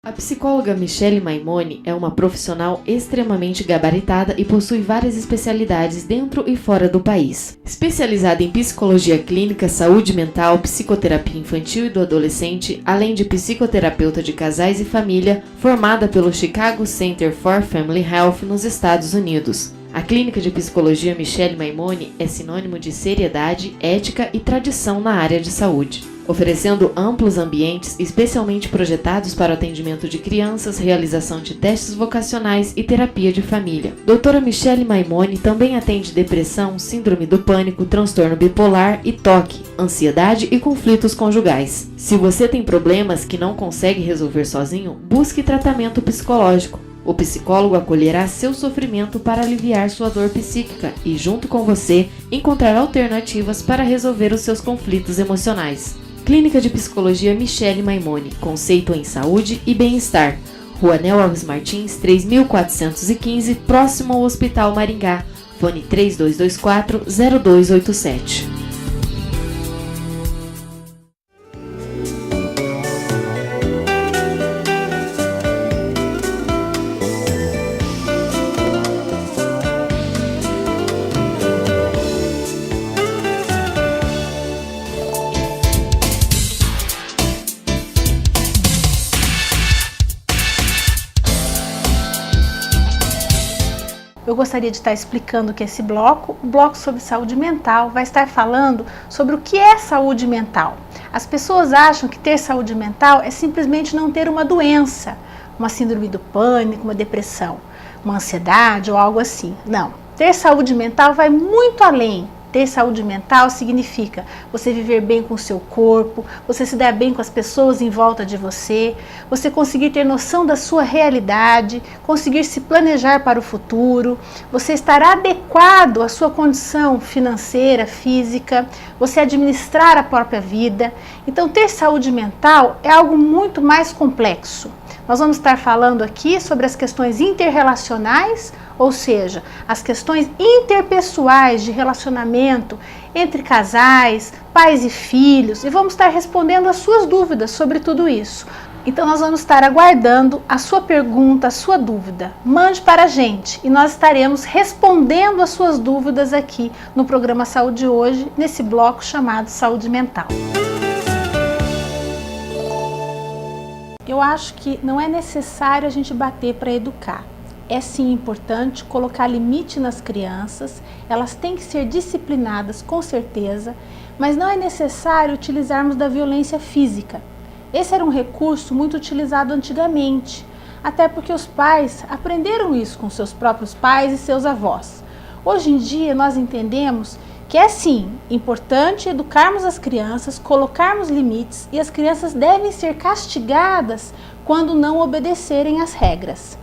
A psicóloga Michele Maimone é uma profissional extremamente gabaritada e possui várias especialidades dentro e fora do país. Especializada em psicologia clínica, saúde mental, psicoterapia infantil e do adolescente, além de psicoterapeuta de casais e família, formada pelo Chicago Center for Family Health nos Estados Unidos. A clínica de psicologia Michele Maimone é sinônimo de seriedade, ética e tradição na área de saúde, oferecendo amplos ambientes especialmente projetados para o atendimento de crianças, realização de testes vocacionais e terapia de família. Doutora Michele Maimone também atende depressão, síndrome do pânico, transtorno bipolar e TOC, ansiedade e conflitos conjugais. Se você tem problemas que não consegue resolver sozinho, busque tratamento psicológico. O psicólogo acolherá seu sofrimento para aliviar sua dor psíquica e, junto com você, encontrar alternativas para resolver os seus conflitos emocionais. Clínica de Psicologia Michele Maimone, conceito em saúde e bem-estar. Rua Nel Alves Martins, 3415, próximo ao Hospital Maringá. Fone 3224-0287. Eu gostaria de estar explicando que esse bloco, o bloco sobre saúde mental, vai estar falando sobre o que é saúde mental. As pessoas acham que ter saúde mental é simplesmente não ter uma doença, uma síndrome do pânico, uma depressão, uma ansiedade ou algo assim. Não, ter saúde mental vai muito além. Ter saúde mental significa você viver bem com o seu corpo, você se dar bem com as pessoas em volta de você, você conseguir ter noção da sua realidade, conseguir se planejar para o futuro, você estar adequado à sua condição financeira, física, você administrar a própria vida. Então, ter saúde mental é algo muito mais complexo. Nós vamos estar falando aqui sobre as questões interrelacionais, ou seja, as questões interpessoais de relacionamento entre casais, pais e filhos, e vamos estar respondendo as suas dúvidas sobre tudo isso. Então nós vamos estar aguardando a sua pergunta, a sua dúvida. Mande para a gente e nós estaremos respondendo as suas dúvidas aqui no programa Saúde Hoje, nesse bloco chamado Saúde Mental. Eu acho que não é necessário a gente bater para educar. É sim importante colocar limite nas crianças, elas têm que ser disciplinadas com certeza, mas não é necessário utilizarmos da violência física. Esse era um recurso muito utilizado antigamente, até porque os pais aprenderam isso com seus próprios pais e seus avós. Hoje em dia nós entendemos que é sim importante educarmos as crianças, colocarmos limites e as crianças devem ser castigadas quando não obedecerem às regras.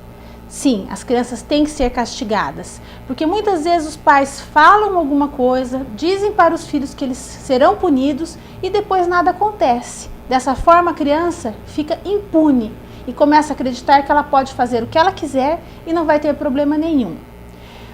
Sim, as crianças têm que ser castigadas, porque muitas vezes os pais falam alguma coisa, dizem para os filhos que eles serão punidos e depois nada acontece. Dessa forma a criança fica impune e começa a acreditar que ela pode fazer o que ela quiser e não vai ter problema nenhum.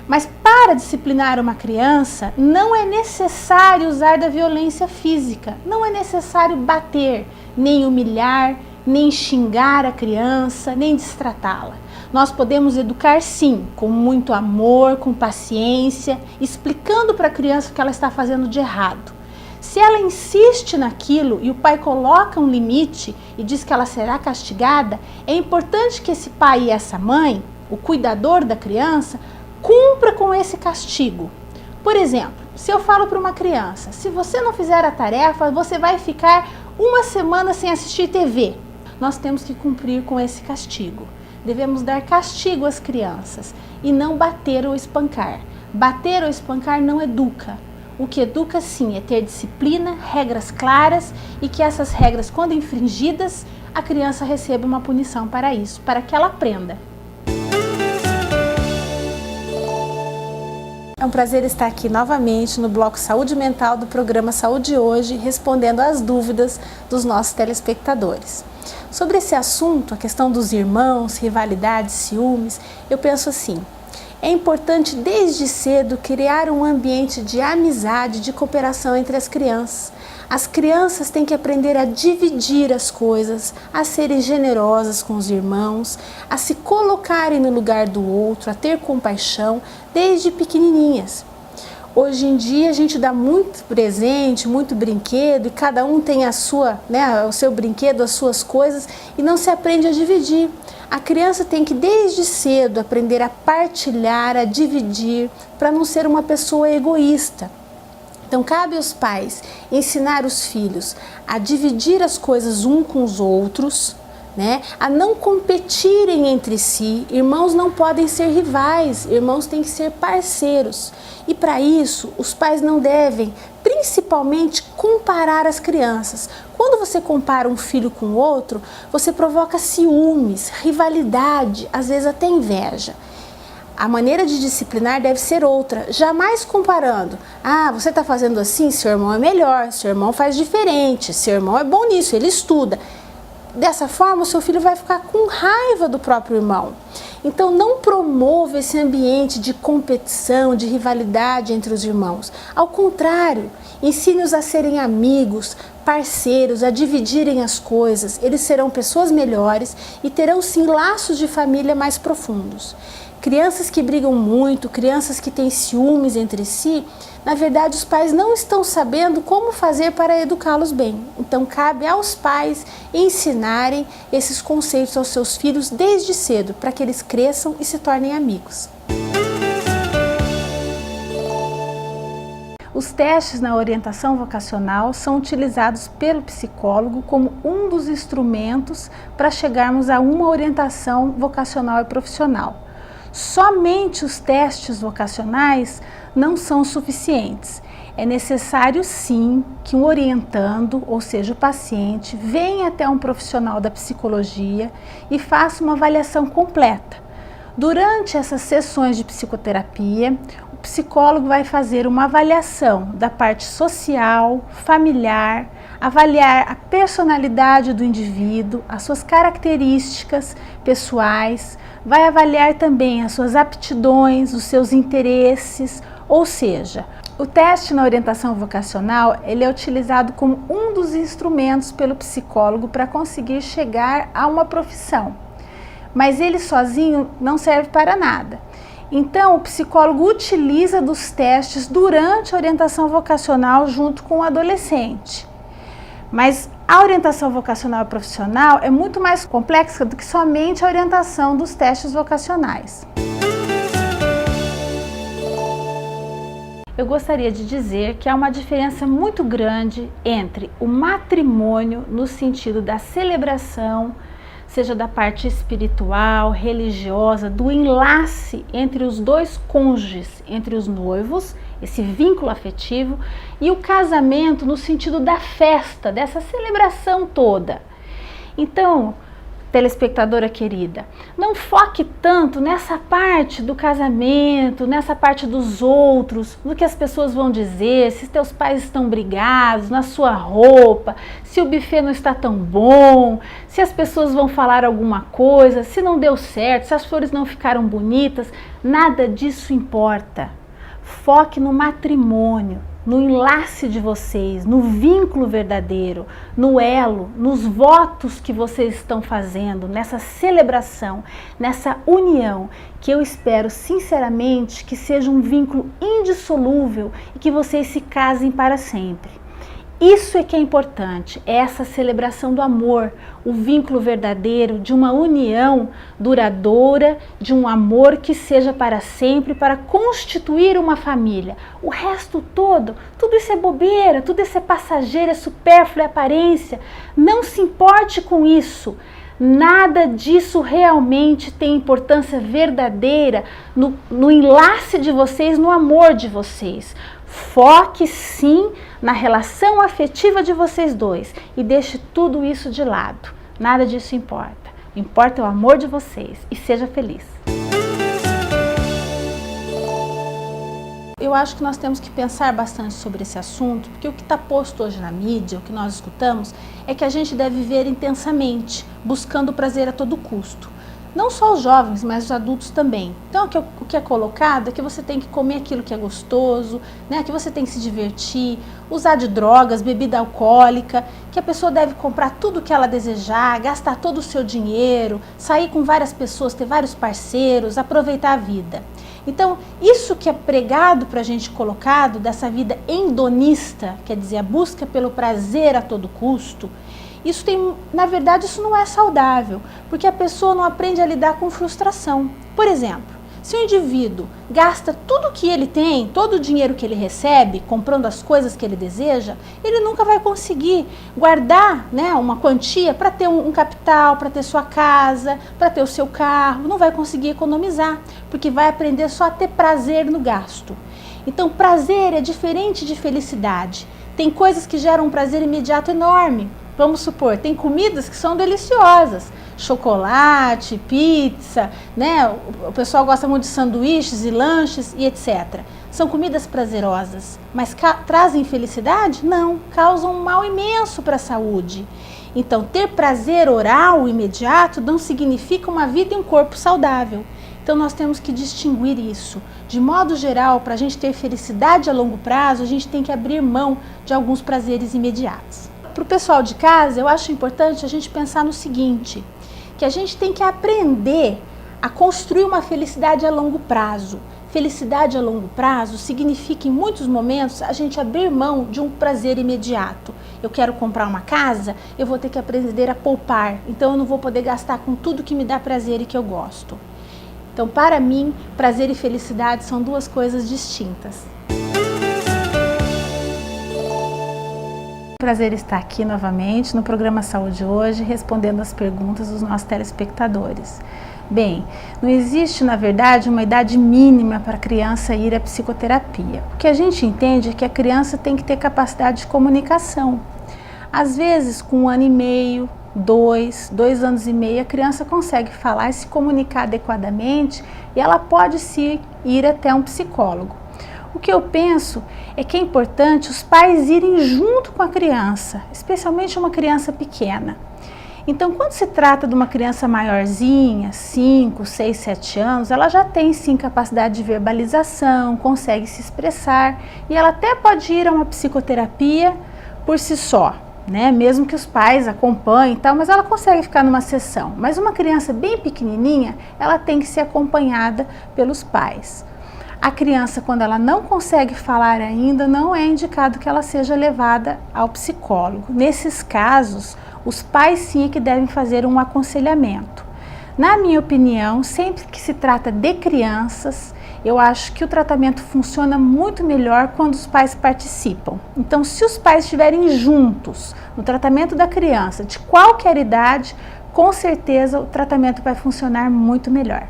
Mas para disciplinar uma criança, não é necessário usar da violência física, não é necessário bater, nem humilhar, nem xingar a criança, nem destratá-la. Nós podemos educar sim, com muito amor, com paciência, explicando para a criança o que ela está fazendo de errado. Se ela insiste naquilo e o pai coloca um limite e diz que ela será castigada, é importante que esse pai e essa mãe, o cuidador da criança, cumpra com esse castigo. Por exemplo, se eu falo para uma criança, se você não fizer a tarefa, você vai ficar uma semana sem assistir TV. Nós temos que cumprir com esse castigo. Devemos dar castigo às crianças e não bater ou espancar. Bater ou espancar não educa. O que educa sim é ter disciplina, regras claras e que essas regras, quando infringidas, a criança receba uma punição para isso, para que ela aprenda. É um prazer estar aqui novamente no bloco Saúde Mental do programa Saúde Hoje, respondendo às dúvidas dos nossos telespectadores. Sobre esse assunto, a questão dos irmãos, rivalidades, ciúmes, eu penso assim, É importante desde cedo criar um ambiente de amizade, de cooperação entre as crianças. As crianças têm que aprender a dividir as coisas, a serem generosas com os irmãos, a se colocarem no lugar do outro, a ter compaixão desde pequenininhas. Hoje em dia a gente dá muito presente, muito brinquedo e cada um tem a sua, o seu brinquedo, as suas coisas e não se aprende a dividir. A criança tem que desde cedo aprender a partilhar, a dividir, para não ser uma pessoa egoísta. Então cabe aos pais ensinar os filhos a dividir as coisas um com os outros, a não competirem entre si. Irmãos não podem ser rivais, irmãos têm que ser parceiros. E para isso, os pais não devem, principalmente, comparar as crianças. Quando você compara um filho com o outro, você provoca ciúmes, rivalidade, às vezes até inveja. A maneira de disciplinar deve ser outra, jamais comparando. Ah, você está fazendo assim, seu irmão é melhor, seu irmão faz diferente, seu irmão é bom nisso, ele estuda. Dessa forma, o seu filho vai ficar com raiva do próprio irmão. Então, não promova esse ambiente de competição, de rivalidade entre os irmãos. Ao contrário, ensine-os a serem amigos, parceiros, a dividirem as coisas. Eles serão pessoas melhores e terão, sim, laços de família mais profundos. Crianças que brigam muito, crianças que têm ciúmes entre si, na verdade os pais não estão sabendo como fazer para educá-los bem. Então cabe aos pais ensinarem esses conceitos aos seus filhos desde cedo, para que eles cresçam e se tornem amigos. Os testes na orientação vocacional são utilizados pelo psicólogo como um dos instrumentos para chegarmos a uma orientação vocacional e profissional. Somente os testes vocacionais não são suficientes. É necessário sim que um orientando, ou seja, o paciente, venha até um profissional da psicologia e faça uma avaliação completa. Durante essas sessões de psicoterapia, o psicólogo vai fazer uma avaliação da parte social, familiar, avaliar a personalidade do indivíduo, as suas características pessoais, vai avaliar também as suas aptidões, os seus interesses, ou seja, o teste na orientação vocacional ele é utilizado como um dos instrumentos pelo psicólogo para conseguir chegar a uma profissão, mas ele sozinho não serve para nada. Então, o psicólogo utiliza dos testes durante a orientação vocacional junto com o adolescente. Mas a orientação vocacional e profissional é muito mais complexa do que somente a orientação dos testes vocacionais. Eu gostaria de dizer que há uma diferença muito grande entre o matrimônio no sentido da celebração, seja da parte espiritual, religiosa, do enlace entre os dois cônjuges, entre os noivos, esse vínculo afetivo, e o casamento no sentido da festa, dessa celebração toda. Então, telespectadora querida, não foque tanto nessa parte do casamento, nessa parte dos outros, no que as pessoas vão dizer, se teus pais estão brigados, na sua roupa, se o buffet não está tão bom, se as pessoas vão falar alguma coisa, se não deu certo, se as flores não ficaram bonitas, nada disso importa. Foque no matrimônio, no enlace de vocês, no vínculo verdadeiro, no elo, nos votos que vocês estão fazendo, nessa celebração, nessa união, que eu espero sinceramente que seja um vínculo indissolúvel e que vocês se casem para sempre. Isso é que é importante, é essa celebração do amor, o vínculo verdadeiro, de uma união duradoura, de um amor que seja para sempre, para constituir uma família. O resto todo, tudo isso é bobeira, tudo isso é passageiro, é supérfluo, é aparência. Não se importe com isso. Nada disso realmente tem importância verdadeira no enlace de vocês, no amor de vocês. Foque sim na relação afetiva de vocês dois e deixe tudo isso de lado. Nada disso importa. Importa o amor de vocês e seja feliz. Eu acho que nós temos que pensar bastante sobre esse assunto, porque o que está posto hoje na mídia, o que nós escutamos, é que a gente deve viver intensamente, buscando o prazer a todo custo. Não só os jovens, mas os adultos também. Então, o que é colocado é que você tem que comer aquilo que é gostoso, né? Que você tem que se divertir, usar de drogas, bebida alcoólica, que a pessoa deve comprar tudo o que ela desejar, gastar todo o seu dinheiro, sair com várias pessoas, ter vários parceiros, aproveitar a vida. Então, isso que é pregado para a gente colocado, dessa vida hedonista, quer dizer, a busca pelo prazer a todo custo, isso tem, na verdade, isso não é saudável, porque a pessoa não aprende a lidar com frustração. Por exemplo, se o indivíduo gasta tudo o que ele tem, todo o dinheiro que ele recebe, comprando as coisas que ele deseja, ele nunca vai conseguir guardar, né, uma quantia para ter um capital, para ter sua casa, para ter o seu carro, não vai conseguir economizar, porque vai aprender só a ter prazer no gasto. Então, prazer é diferente de felicidade. Tem coisas que geram um prazer imediato enorme. Vamos supor, tem comidas que são deliciosas, chocolate, pizza, né? O pessoal gosta muito de sanduíches e lanches e etc. São comidas prazerosas, mas trazem felicidade? Não, causam um mal imenso para a saúde. Então, ter prazer oral imediato não significa uma vida e um corpo saudável. Então, nós temos que distinguir isso. De modo geral, para a gente ter felicidade a longo prazo, a gente tem que abrir mão de alguns prazeres imediatos. Para o pessoal de casa, eu acho importante a gente pensar no seguinte, que a gente tem que aprender a construir uma felicidade a longo prazo. Felicidade a longo prazo significa, em muitos momentos, a gente abrir mão de um prazer imediato. Eu quero comprar uma casa, eu vou ter que aprender a poupar, então eu não vou poder gastar com tudo que me dá prazer e que eu gosto. Então, para mim, prazer e felicidade são duas coisas distintas. Prazer estar aqui novamente no programa Saúde Hoje, respondendo as perguntas dos nossos telespectadores. Bem, não existe, na verdade, uma idade mínima para a criança ir à psicoterapia. O que a gente entende é que a criança tem que ter capacidade de comunicação. Às vezes, com 1 ano e meio, 2 anos e meio, a criança consegue falar e se comunicar adequadamente e ela pode sim ir até um psicólogo. O que eu penso é que é importante os pais irem junto com a criança, especialmente uma criança pequena. Então, quando se trata de uma criança maiorzinha, 5, 6, 7 anos, ela já tem sim capacidade de verbalização, consegue se expressar e ela até pode ir a uma psicoterapia por si só, né? Mesmo que os pais acompanhem e tal, mas ela consegue ficar numa sessão. Mas uma criança bem pequenininha, ela tem que ser acompanhada pelos pais. A criança, quando ela não consegue falar ainda, não é indicado que ela seja levada ao psicólogo. Nesses casos, os pais sim é que devem fazer um aconselhamento. Na minha opinião, sempre que se trata de crianças, eu acho que o tratamento funciona muito melhor quando os pais participam. Então, se os pais estiverem juntos no tratamento da criança, de qualquer idade, com certeza o tratamento vai funcionar muito melhor.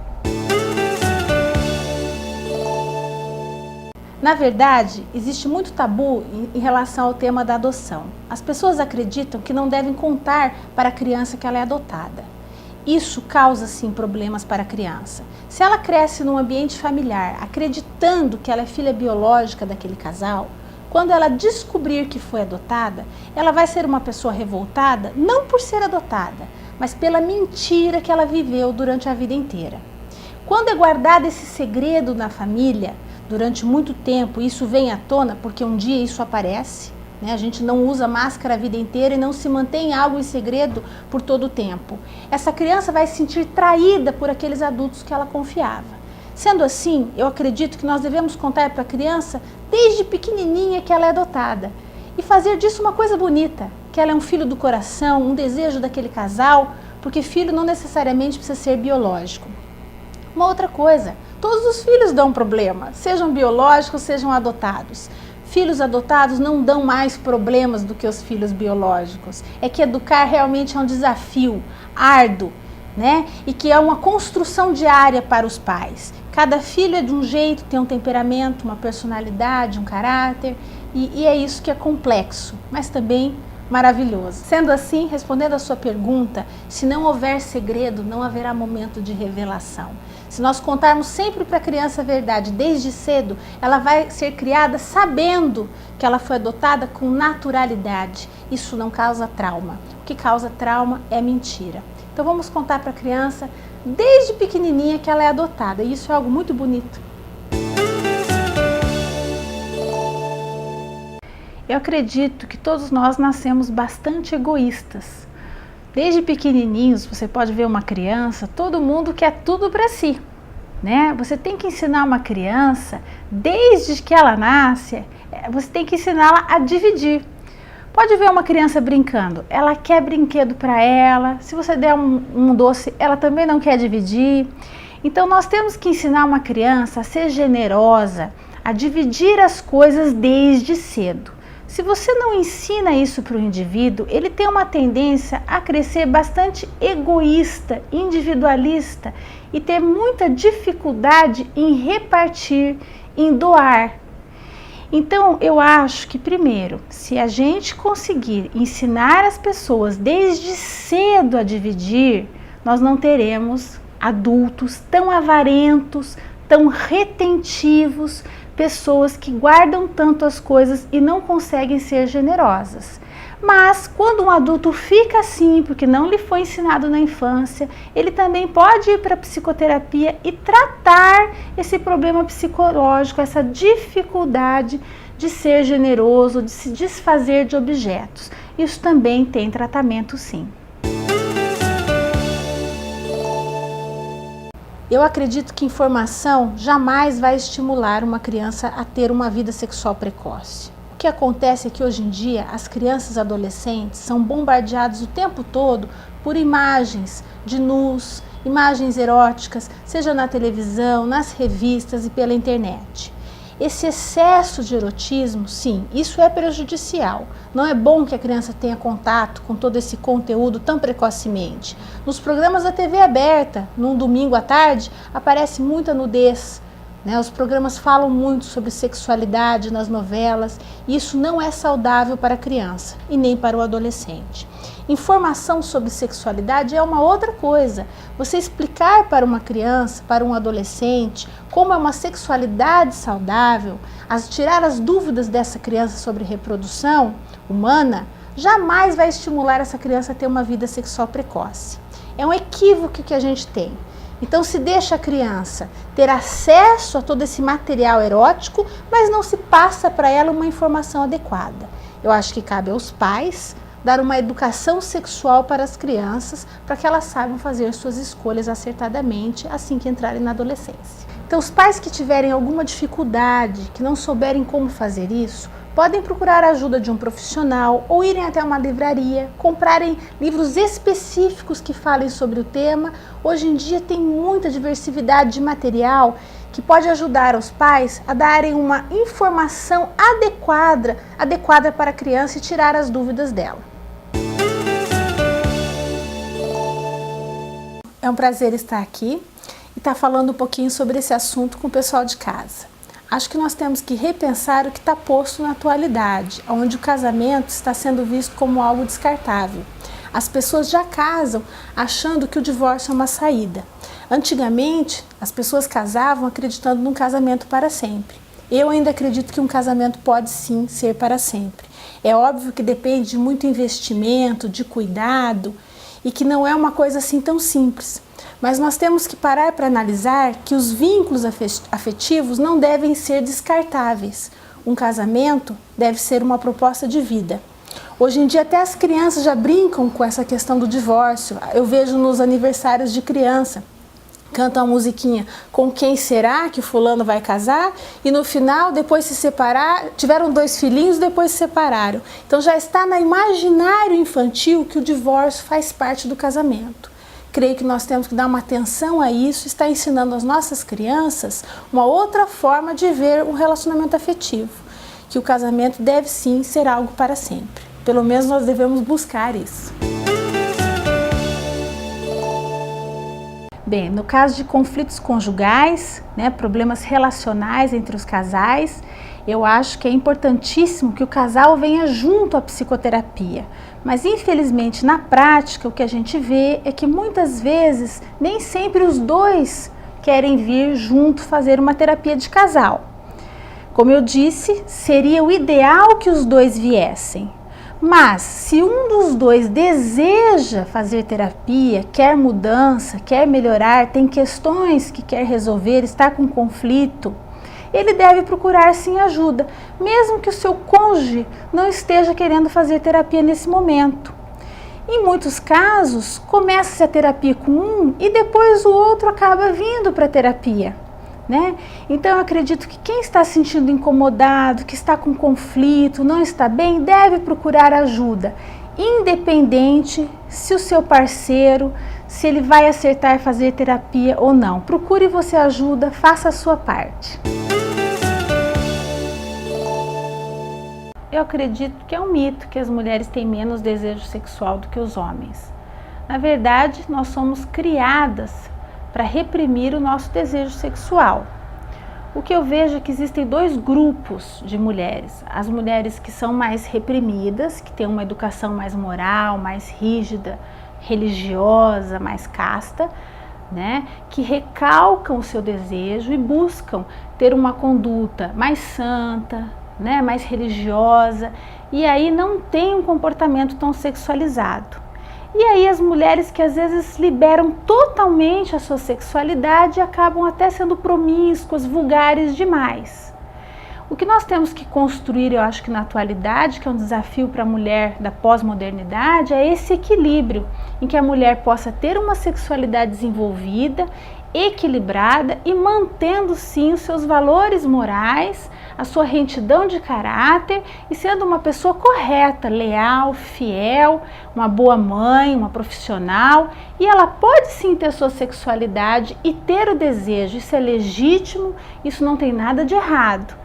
Na verdade, existe muito tabu em relação ao tema da adoção. As pessoas acreditam que não devem contar para a criança que ela é adotada. Isso causa, sim, problemas para a criança. Se ela cresce num ambiente familiar, acreditando que ela é filha biológica daquele casal, quando ela descobrir que foi adotada, ela vai ser uma pessoa revoltada, não por ser adotada, mas pela mentira que ela viveu durante a vida inteira. Quando é guardado esse segredo na família, durante muito tempo, isso vem à tona porque um dia isso aparece, né? A gente não usa máscara a vida inteira e não se mantém algo em segredo por todo o tempo. Essa criança vai se sentir traída por aqueles adultos que ela confiava. Sendo assim, eu acredito que nós devemos contar para a criança, desde pequenininha, que ela é adotada. E fazer disso uma coisa bonita, que ela é um filho do coração, um desejo daquele casal, porque filho não necessariamente precisa ser biológico. Uma outra coisa, todos os filhos dão problema, sejam biológicos, sejam adotados. Filhos adotados não dão mais problemas do que os filhos biológicos. É que educar realmente é um desafio árduo, né? E que é uma construção diária para os pais. Cada filho é de um jeito, tem um temperamento, uma personalidade, um caráter, e é isso que é complexo, mas também maravilhoso. Sendo assim, respondendo a sua pergunta, se não houver segredo, não haverá momento de revelação. Se nós contarmos sempre para a criança a verdade desde cedo, ela vai ser criada sabendo que ela foi adotada com naturalidade. Isso não causa trauma. O que causa trauma é mentira. Então vamos contar para a criança desde pequenininha que ela é adotada, e isso é algo muito bonito. Eu acredito que todos nós nascemos bastante egoístas. Desde pequenininhos, você pode ver uma criança, todo mundo quer tudo para si, né? Você tem que ensinar uma criança, desde que ela nasce, você tem que ensiná-la a dividir. Pode ver uma criança brincando, ela quer brinquedo para ela, se você der um doce, ela também não quer dividir. Então nós temos que ensinar uma criança a ser generosa, a dividir as coisas desde cedo. Se você não ensina isso para o indivíduo, ele tem uma tendência a crescer bastante egoísta, individualista e ter muita dificuldade em repartir, em doar. Então, eu acho que primeiro, se a gente conseguir ensinar as pessoas desde cedo a dividir, nós não teremos adultos tão avarentos, tão retentivos, pessoas que guardam tanto as coisas e não conseguem ser generosas. Mas quando um adulto fica assim, porque não lhe foi ensinado na infância, ele também pode ir para a psicoterapia e tratar esse problema psicológico, essa dificuldade de ser generoso, de se desfazer de objetos. Isso também tem tratamento, sim. Eu acredito que informação jamais vai estimular uma criança a ter uma vida sexual precoce. O que acontece é que hoje em dia as crianças e adolescentes são bombardeados o tempo todo por imagens de nus, imagens eróticas, seja na televisão, nas revistas e pela internet. Esse excesso de erotismo, sim, isso é prejudicial. Não é bom que a criança tenha contato com todo esse conteúdo tão precocemente. Nos programas da TV aberta, num domingo à tarde, aparece muita nudez. Os programas falam muito sobre sexualidade nas novelas, e isso não é saudável para a criança e nem para o adolescente. Informação sobre sexualidade é uma outra coisa. Você explicar para uma criança, para um adolescente, como é uma sexualidade saudável, tirar as dúvidas dessa criança sobre reprodução humana, jamais vai estimular essa criança a ter uma vida sexual precoce. É um equívoco que a gente tem. Então se deixa a criança ter acesso a todo esse material erótico, mas não se passa para ela uma informação adequada. Eu acho que cabe aos pais dar uma educação sexual para as crianças, para que elas saibam fazer suas escolhas acertadamente assim que entrarem na adolescência. Então os pais que tiverem alguma dificuldade, que não souberem como fazer isso, podem procurar a ajuda de um profissional ou irem até uma livraria, comprarem livros específicos que falem sobre o tema. Hoje em dia tem muita diversidade de material que pode ajudar os pais a darem uma informação adequada para a criança e tirar as dúvidas dela. É um prazer estar aqui e estar falando um pouquinho sobre esse assunto com o pessoal de casa. Acho que nós temos que repensar o que está posto na atualidade, onde o casamento está sendo visto como algo descartável. As pessoas já casam achando que o divórcio é uma saída. Antigamente, as pessoas casavam acreditando num casamento para sempre. Eu ainda acredito que um casamento pode sim ser para sempre. É óbvio que depende de muito investimento, de cuidado, e que não é uma coisa assim tão simples. Mas nós temos que parar para analisar que os vínculos afetivos não devem ser descartáveis. Um casamento deve ser uma proposta de vida. Hoje em dia até as crianças já brincam com essa questão do divórcio. Eu vejo nos aniversários de criança, cantam a musiquinha "Com quem será que o fulano vai casar?" e no final, depois se separar, tiveram 2 filhinhos, depois se separaram. Então já está no imaginário infantil que o divórcio faz parte do casamento. Creio que nós temos que dar uma atenção a isso, estar ensinando às nossas crianças uma outra forma de ver o relacionamento afetivo, que o casamento deve sim ser algo para sempre. Pelo menos nós devemos buscar isso. Bem, no caso de conflitos conjugais, problemas relacionais entre os casais, eu acho que é importantíssimo que o casal venha junto à psicoterapia. Mas infelizmente na prática o que a gente vê é que muitas vezes nem sempre os dois querem vir junto fazer uma terapia de casal. Como eu disse, seria o ideal que os dois viessem. Mas se um dos dois deseja fazer terapia, quer mudança, quer melhorar, tem questões que quer resolver, está com conflito, ele deve procurar sim ajuda, mesmo que o seu cônjuge não esteja querendo fazer terapia nesse momento. Em muitos casos, começa-se a terapia com um e depois o outro acaba vindo para a terapia, né? Então eu acredito que quem está se sentindo incomodado, que está com conflito, não está bem, deve procurar ajuda, independente se o seu parceiro, se ele vai aceitar fazer terapia ou não. Procure você ajuda, faça a sua parte. Eu acredito que é um mito que as mulheres têm menos desejo sexual do que os homens. Na verdade, nós somos criadas para reprimir o nosso desejo sexual. O que eu vejo é que existem dois grupos de mulheres. As mulheres que são mais reprimidas, que têm uma educação mais moral, mais rígida, religiosa, mais casta, né? Que recalcam o seu desejo e buscam ter uma conduta mais santa, né, mais religiosa, e aí não tem um comportamento tão sexualizado. E aí as mulheres que às vezes liberam totalmente a sua sexualidade e acabam até sendo promíscuas, vulgares demais. O que nós temos que construir, eu acho que na atualidade, que é um desafio para a mulher da pós-modernidade, é esse equilíbrio em que a mulher possa ter uma sexualidade desenvolvida, equilibrada e mantendo sim os seus valores morais, a sua retidão de caráter e sendo uma pessoa correta, leal, fiel, uma boa mãe, uma profissional. E ela pode sim ter sua sexualidade e ter o desejo, isso é legítimo, isso não tem nada de errado.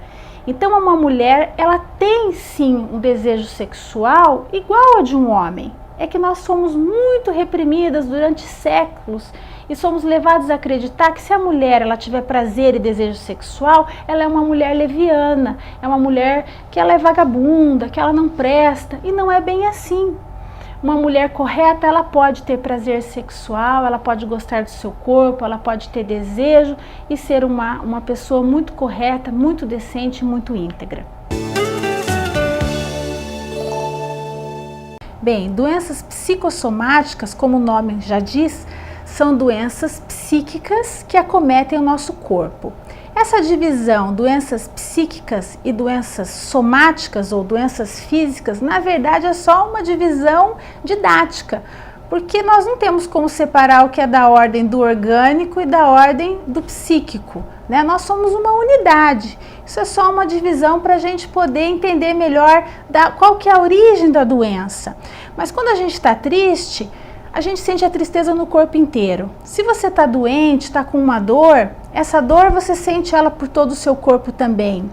Então uma mulher, ela tem sim um desejo sexual igual ao de um homem. É que nós somos muito reprimidas durante séculos e somos levados a acreditar que se a mulher ela tiver prazer e desejo sexual, ela é uma mulher leviana, é uma mulher que ela é vagabunda, que ela não presta, e não é bem assim. Uma mulher correta, ela pode ter prazer sexual, ela pode gostar do seu corpo, ela pode ter desejo e ser uma pessoa muito correta, muito decente, muito íntegra. Bem, doenças psicossomáticas, como o nome já diz, são doenças psíquicas que acometem o nosso corpo. Essa divisão, doenças psíquicas e doenças somáticas ou doenças físicas, na verdade é só uma divisão didática, porque nós não temos como separar o que é da ordem do orgânico e da ordem do psíquico, né? Nós somos uma unidade, isso é só uma divisão para a gente poder entender melhor qual que é a origem da doença. Mas quando a gente está triste, a gente sente a tristeza no corpo inteiro. Se você está doente, está com uma dor, essa dor você sente ela por todo o seu corpo também.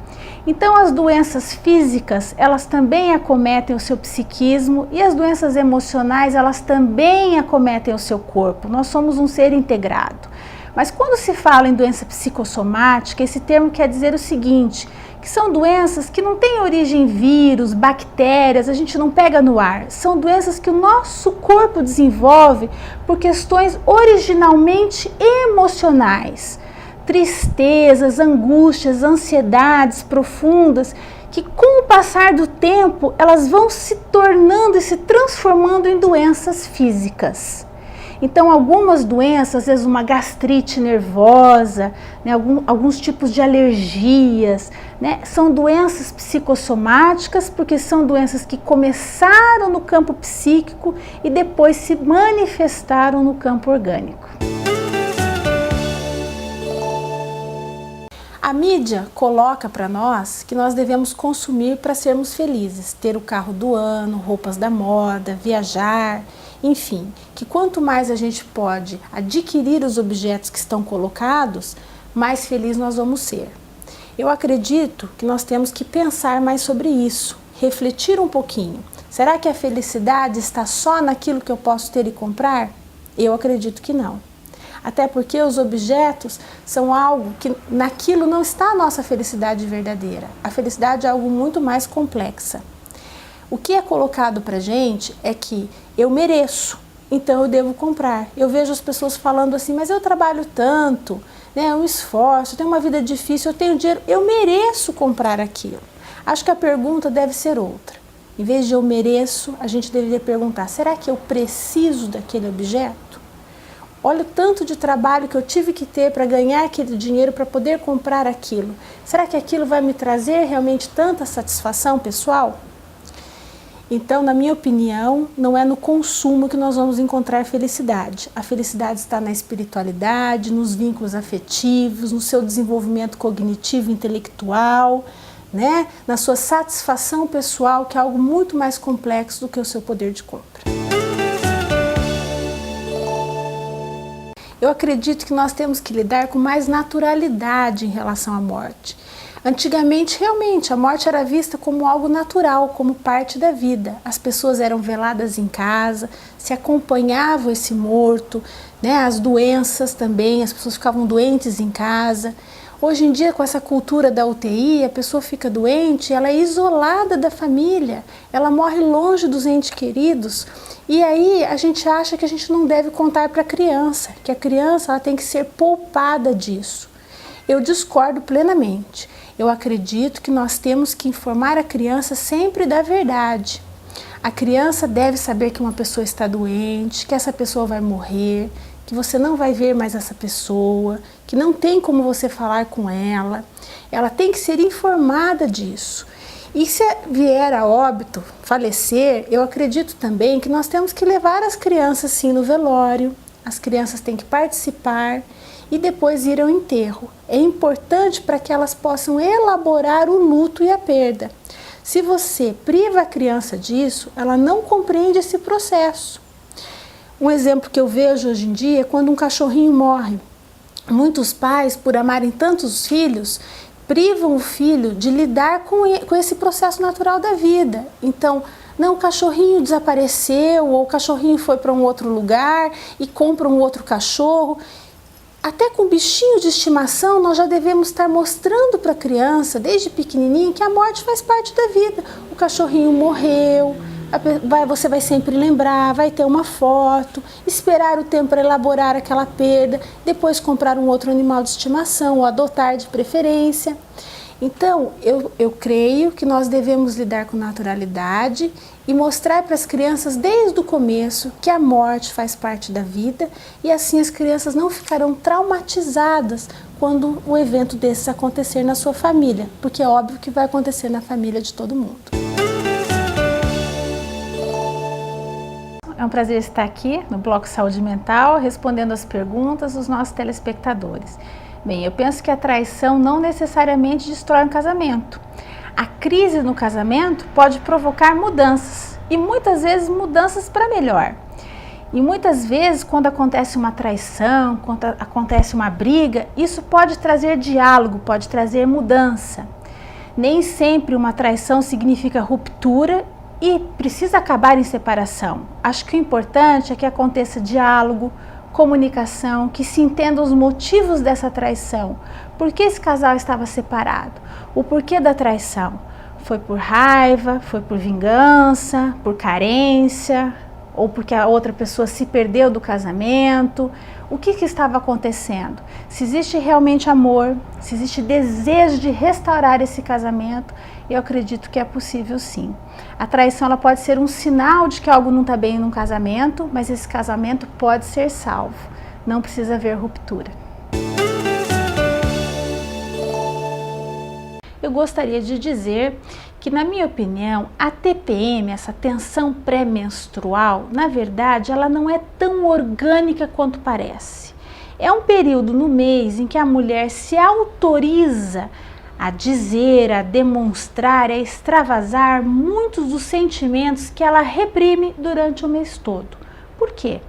Então as doenças físicas, elas também acometem o seu psiquismo e as doenças emocionais, elas também acometem o seu corpo. Nós somos um ser integrado. Mas quando se fala em doença psicossomática, esse termo quer dizer o seguinte, que são doenças que não têm origem em vírus, bactérias, a gente não pega no ar. São doenças que o nosso corpo desenvolve por questões originalmente emocionais. Tristezas, angústias, ansiedades profundas, que com o passar do tempo, elas vão se tornando e se transformando em doenças físicas. Então, algumas doenças, às vezes uma gastrite nervosa, né, alguns tipos de alergias, né, são doenças psicossomáticas, porque são doenças que começaram no campo psíquico e depois se manifestaram no campo orgânico. A mídia coloca para nós que nós devemos consumir para sermos felizes, ter o carro do ano, roupas da moda, viajar, enfim, que quanto mais a gente pode adquirir os objetos que estão colocados, mais feliz nós vamos ser. Eu acredito que nós temos que pensar mais sobre isso, refletir um pouquinho. Será que a felicidade está só naquilo que eu posso ter e comprar? Eu acredito que não. Até porque os objetos são algo que naquilo não está a nossa felicidade verdadeira. A felicidade é algo muito mais complexa. O que é colocado pra gente é que eu mereço, então eu devo comprar. Eu vejo as pessoas falando assim, mas eu trabalho tanto, né, é um esforço, eu tenho uma vida difícil, eu tenho dinheiro, eu mereço comprar aquilo. Acho que a pergunta deve ser outra. Em vez de eu mereço, a gente deveria perguntar, será que eu preciso daquele objeto? Olha o tanto de trabalho que eu tive que ter para ganhar aquele dinheiro, para poder comprar aquilo. Será que aquilo vai me trazer realmente tanta satisfação pessoal? Então, na minha opinião, não é no consumo que nós vamos encontrar felicidade. A felicidade está na espiritualidade, nos vínculos afetivos, no seu desenvolvimento cognitivo e intelectual, né? Na sua satisfação pessoal, que é algo muito mais complexo do que o seu poder de compra. Eu acredito que nós temos que lidar com mais naturalidade em relação à morte. Antigamente, realmente, a morte era vista como algo natural, como parte da vida. As pessoas eram veladas em casa, se acompanhavam esse morto, né? As doenças também, as pessoas ficavam doentes em casa. Hoje em dia, com essa cultura da UTI, a pessoa fica doente, ela é isolada da família, ela morre longe dos entes queridos. E aí a gente acha que a gente não deve contar para a criança, que a criança ela tem que ser poupada disso. Eu discordo plenamente. Eu acredito que nós temos que informar a criança sempre da verdade. A criança deve saber que uma pessoa está doente, que essa pessoa vai morrer, que você não vai ver mais essa pessoa, que não tem como você falar com ela. Ela tem que ser informada disso. E se vier a óbito, falecer, eu acredito também que nós temos que levar as crianças sim no velório, as crianças têm que participar e depois ir ao enterro. É importante para que elas possam elaborar o luto e a perda. Se você priva a criança disso, ela não compreende esse processo. Um exemplo que eu vejo hoje em dia é quando um cachorrinho morre. Muitos pais, por amarem tantos filhos, privam o filho de lidar com esse processo natural da vida. Então, não, o cachorrinho desapareceu ou o cachorrinho foi para um outro lugar e compra um outro cachorro. Até com bichinho de estimação, nós já devemos estar mostrando para a criança, desde pequenininha, que a morte faz parte da vida. O cachorrinho morreu, você vai sempre lembrar, vai ter uma foto, esperar o tempo para elaborar aquela perda, depois comprar um outro animal de estimação ou adotar de preferência. Então, eu creio que nós devemos lidar com naturalidade e mostrar para as crianças desde o começo que a morte faz parte da vida e assim as crianças não ficarão traumatizadas quando um evento desses acontecer na sua família, porque é óbvio que vai acontecer na família de todo mundo. É um prazer estar aqui no Bloco Saúde Mental, respondendo as perguntas dos nossos telespectadores. Bem, eu penso que a traição não necessariamente destrói um casamento. A crise no casamento pode provocar mudanças, e muitas vezes mudanças para melhor. E muitas vezes, quando acontece uma traição, quando acontece uma briga, isso pode trazer diálogo, pode trazer mudança. Nem sempre uma traição significa ruptura e precisa acabar em separação. Acho que o importante é que aconteça diálogo, comunicação, que se entendam os motivos dessa traição. Por que esse casal estava separado? O porquê da traição? Foi por raiva, foi por vingança, por carência, ou porque a outra pessoa se perdeu do casamento? O que estava acontecendo? Se existe realmente amor, se existe desejo de restaurar esse casamento, eu acredito que é possível sim. A traição ela pode ser um sinal de que algo não está bem num casamento, mas esse casamento pode ser salvo. Não precisa haver ruptura. Eu gostaria de dizer que, na minha opinião, a TPM, essa tensão pré-menstrual, na verdade, ela não é tão orgânica quanto parece. É um período no mês em que a mulher se autoriza a dizer, a demonstrar, a extravasar muitos dos sentimentos que ela reprime durante o mês todo. Por quê?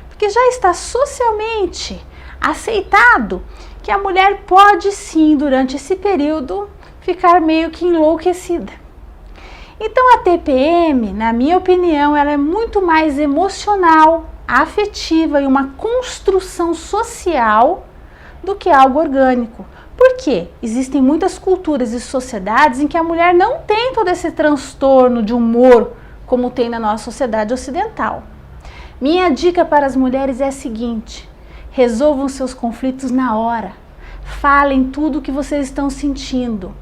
Porque já está socialmente aceitado que a mulher pode sim, durante esse período, ficar meio que enlouquecida. Então a TPM, na minha opinião, ela é muito mais emocional, afetiva e uma construção social do que algo orgânico. Por quê? Existem muitas culturas e sociedades em que a mulher não tem todo esse transtorno de humor como tem na nossa sociedade ocidental. Minha dica para as mulheres é a seguinte: resolvam seus conflitos na hora. Falem tudo o que vocês estão sentindo.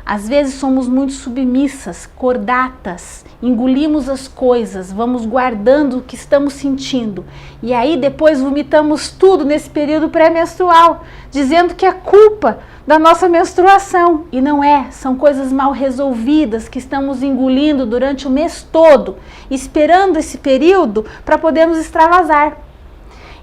Às vezes somos muito submissas, cordatas, engolimos as coisas, vamos guardando o que estamos sentindo e aí depois vomitamos tudo nesse período pré-menstrual, dizendo que é culpa da nossa menstruação. E não é, são coisas mal resolvidas que estamos engolindo durante o mês todo, esperando esse período para podermos extravasar.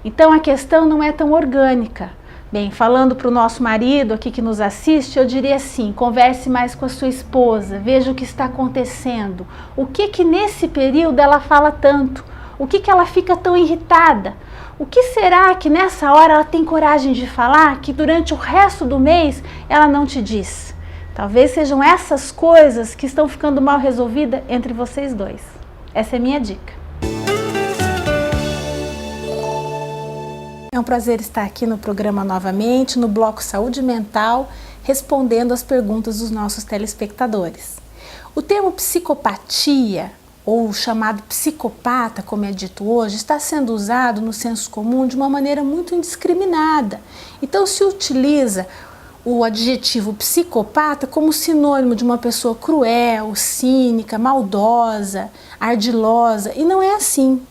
Então a questão não é tão orgânica. Bem, falando para o nosso marido aqui que nos assiste, eu diria assim, converse mais com a sua esposa, veja o que está acontecendo, o que nesse período ela fala tanto, o que ela fica tão irritada, o que será que nessa hora ela tem coragem de falar que durante o resto do mês ela não te diz. Talvez sejam essas coisas que estão ficando mal resolvidas entre vocês dois. Essa é a minha dica. É um prazer estar aqui no programa novamente, no bloco Saúde Mental, respondendo as perguntas dos nossos telespectadores. O termo psicopatia, ou chamado psicopata, como é dito hoje, está sendo usado no senso comum de uma maneira muito indiscriminada. Então se utiliza o adjetivo psicopata como sinônimo de uma pessoa cruel, cínica, maldosa, ardilosa, e não é assim.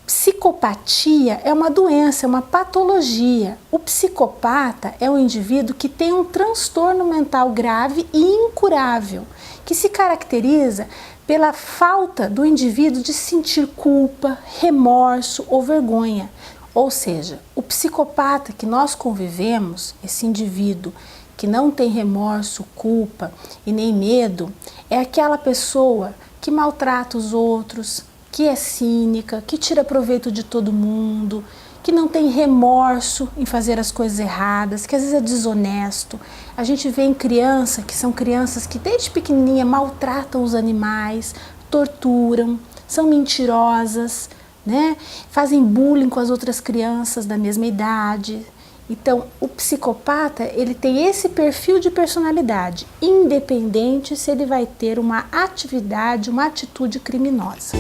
Psicopatia é uma doença, é uma patologia. O psicopata é um indivíduo que tem um transtorno mental grave e incurável, que se caracteriza pela falta do indivíduo de sentir culpa, remorso ou vergonha. Ou seja, o psicopata que nós convivemos, esse indivíduo que não tem remorso, culpa e nem medo, é aquela pessoa que maltrata os outros, que é cínica, que tira proveito de todo mundo, que não tem remorso em fazer as coisas erradas, que às vezes é desonesto. A gente vê em criança, que são crianças que desde pequenininha maltratam os animais, torturam, são mentirosas, né? Fazem bullying com as outras crianças da mesma idade. Então, o psicopata, ele tem esse perfil de personalidade, independente se ele vai ter uma atividade, uma atitude criminosa.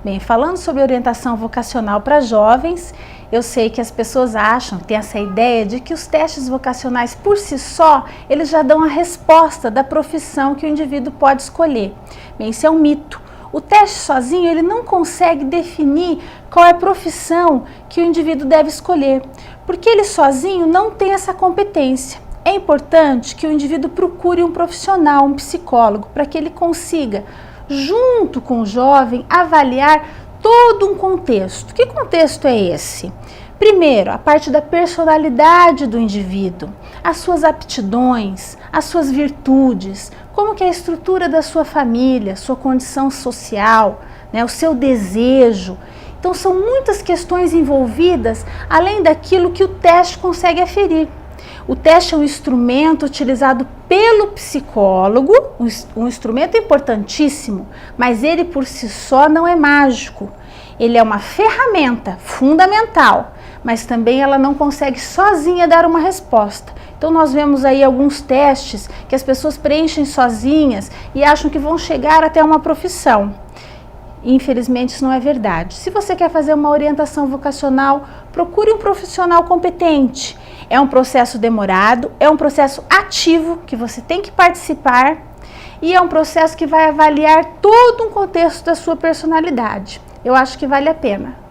Bem, falando sobre orientação vocacional para jovens, eu sei que as pessoas acham, têm essa ideia de que os testes vocacionais por si só, eles já dão a resposta da profissão que o indivíduo pode escolher. Bem, isso é um mito. O teste sozinho, ele não consegue definir qual é a profissão que o indivíduo deve escolher, porque ele sozinho não tem essa competência. É importante que o indivíduo procure um profissional, um psicólogo, para que ele consiga, junto com o jovem, avaliar todo um contexto. Que contexto é esse? Primeiro, a parte da personalidade do indivíduo, as suas aptidões, as suas virtudes, como que é a estrutura da sua família, sua condição social, né, o seu desejo. Então são muitas questões envolvidas, além daquilo que o teste consegue aferir. O teste é um instrumento utilizado pelo psicólogo, um instrumento importantíssimo, mas ele por si só não é mágico. Ele é uma ferramenta fundamental, mas também ela não consegue sozinha dar uma resposta. Então nós vemos aí alguns testes que as pessoas preenchem sozinhas e acham que vão chegar até uma profissão. Infelizmente isso não é verdade. Se você quer fazer uma orientação vocacional, procure um profissional competente. É um processo demorado, é um processo ativo que você tem que participar e é um processo que vai avaliar todo um contexto da sua personalidade. Eu acho que vale a pena.